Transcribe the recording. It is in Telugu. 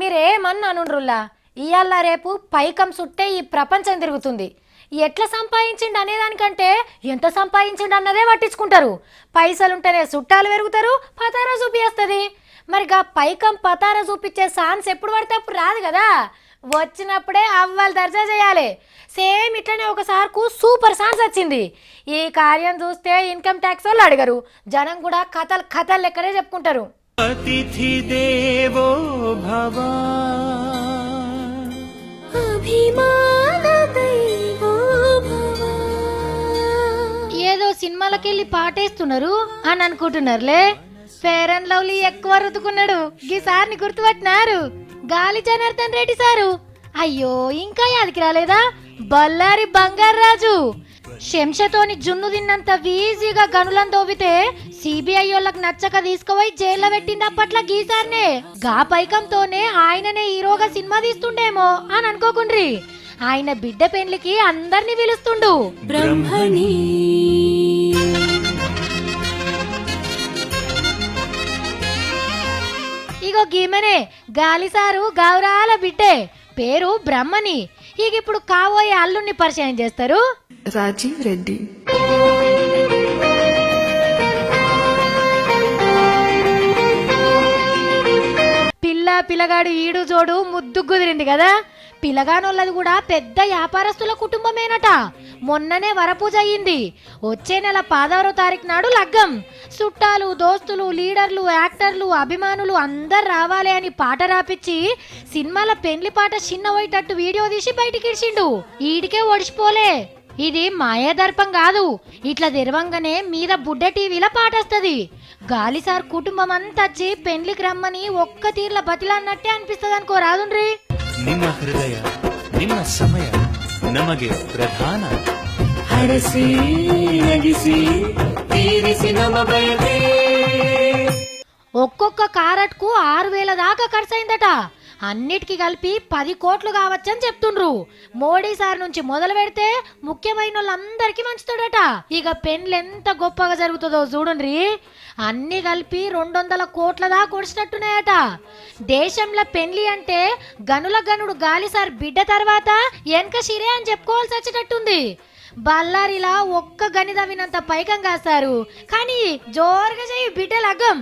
మీరేమన్నా అనుండ్రుల్లా ఇయాల రేపు పైకం సుట్టే ఈ ప్రపంచం తిరుగుతుంది. ఎట్లా సంపాదించిండు అనేదానికంటే ఎంత సంపాదించిండు అన్నదే పట్టించుకుంటారు. పైసలుంటేనే చుట్టాలు పెరుగుతారు, పతారా చూపిస్తుంది. మరిగా పైకం పతారా చూపించే ఛాన్స్ ఎప్పుడు పడితే అప్పుడు రాదు కదా. వచ్చినప్పుడే అవ్వాలి దర్జా చేయాలి. సేమ్ ఇట్లనే ఒకసారికి సూపర్ ఛాన్స్ వచ్చింది. ఈ కార్యం చూస్తే ఇన్కమ్ ట్యాక్స్ వాళ్ళు అడగరు, జనం కూడా కథలు లెక్కనే చెప్పుకుంటారు. అతిథి దేవో భవ ఏదో సినిమాలకెళ్ళి పాటేస్తున్నారు అని అనుకుంటున్నారులే. ఫేర్ అండ్ లవ్లీ ఎక్కువ రుతుకున్నాడు, గీసారిని గుర్తుపట్టినారు. గాలి జనార్దన్ రెడ్డి సారు. అయ్యో ఇంకా యాదికి రాలేదా? బల్లారి బంగారాజు శంషతోని జున్ను తిన్నంత ఈజీగా గనులను దోవితే సిబిఐ వాళ్ళకి నచ్చక తీసుకుపోయి జైల్లో పెట్టింది అప్పట్ల గీసార్నే. గా పైకంతోనే ఆయననే హీరోగా సినిమా తీస్తుండేమో అని అనుకోకుండ్రి. ఆయన బిడ్డ పెండ్లికి అందరినీ పిలుస్తుండు. బ్రహ్మణి ఇగో గీమనే గాలిసారు గౌరాల బిడ్డే, పేరు బ్రహ్మని. ఇక ఇప్పుడు కాబోయే అల్లుణ్ణి పరిచయం చేస్తారు. రాజీవ్ రెడ్డి. పిల్లగాడు ఈడు జోడు ముద్దు కుదిరింది కదా. పిల్లగానోళ్ళది కూడా పెద్ద వ్యాపారస్తుల కుటుంబమేనట. మొన్ననే వరపూజ అయ్యింది. వచ్చే నెల 16వ తారీఖు నాడు లగ్గం. చుట్టాలు, దోస్తులు, లీడర్లు, యాక్టర్లు, అభిమానులు అందరు రావాలి అని పాట రాపిచ్చి సినిమాల పెండ్లి పాట చిన్న పోయేటట్టు వీడియో తీసి బయటికి ఇడిచిండు. ఈడికే ఒడిచిపోలే. ఇది మాయాదర్పం కాదు, ఇట్లా తెరవంగానే మీద బుడ్డ టీవీలో పాటొస్తుంది. గాలిసార్ కుటుంబం అంతా వచ్చి పెండ్లికి రమ్మని ఒక్క తీర్ల బతిలాన్నట్టే అనిపిస్తుంది అనుకో రాదుండ్రి. ನಿಮ್ಮ ಹೃದಯ ನಿಮ್ಮ ಸಮಯ ನಮಗೆ ಪ್ರಧಾನ ಹರಸಿ ನಗಿಸಿ ತೀರಿಸಿ ನಮ ಬಯಕೆ. ఒక్కొక్క కారట్కు 6,000 దాకా ఖర్చు అయిందట. అన్నిటికీ కలిపి 10 కోట్లు కావచ్చని చెప్తుండ్రు. మోడీ సార్ నుంచి మొదలు పెడితే ముఖ్యమైన వాళ్ళందరికీ మంచుతాడట. ఇక పెండ్లు ఎంత గొప్పగా జరుగుతుందో చూడండి. అన్ని కలిపి 200 కోట్ల దాకా కొడిచినట్టున్నాయట. దేశంలో పెండ్లి అంటే గనుల గనుడు గాలిసార్ బిడ్డ తర్వాత వెనక షిరే అని చెప్పుకోవాల్సి వచ్చేటట్టుంది. బల్లారిలా ఒక్క గనిదవినంత పైకం కాస్తారు, కానీ జోరుగా చేయి బిడ్డ లగ్గం.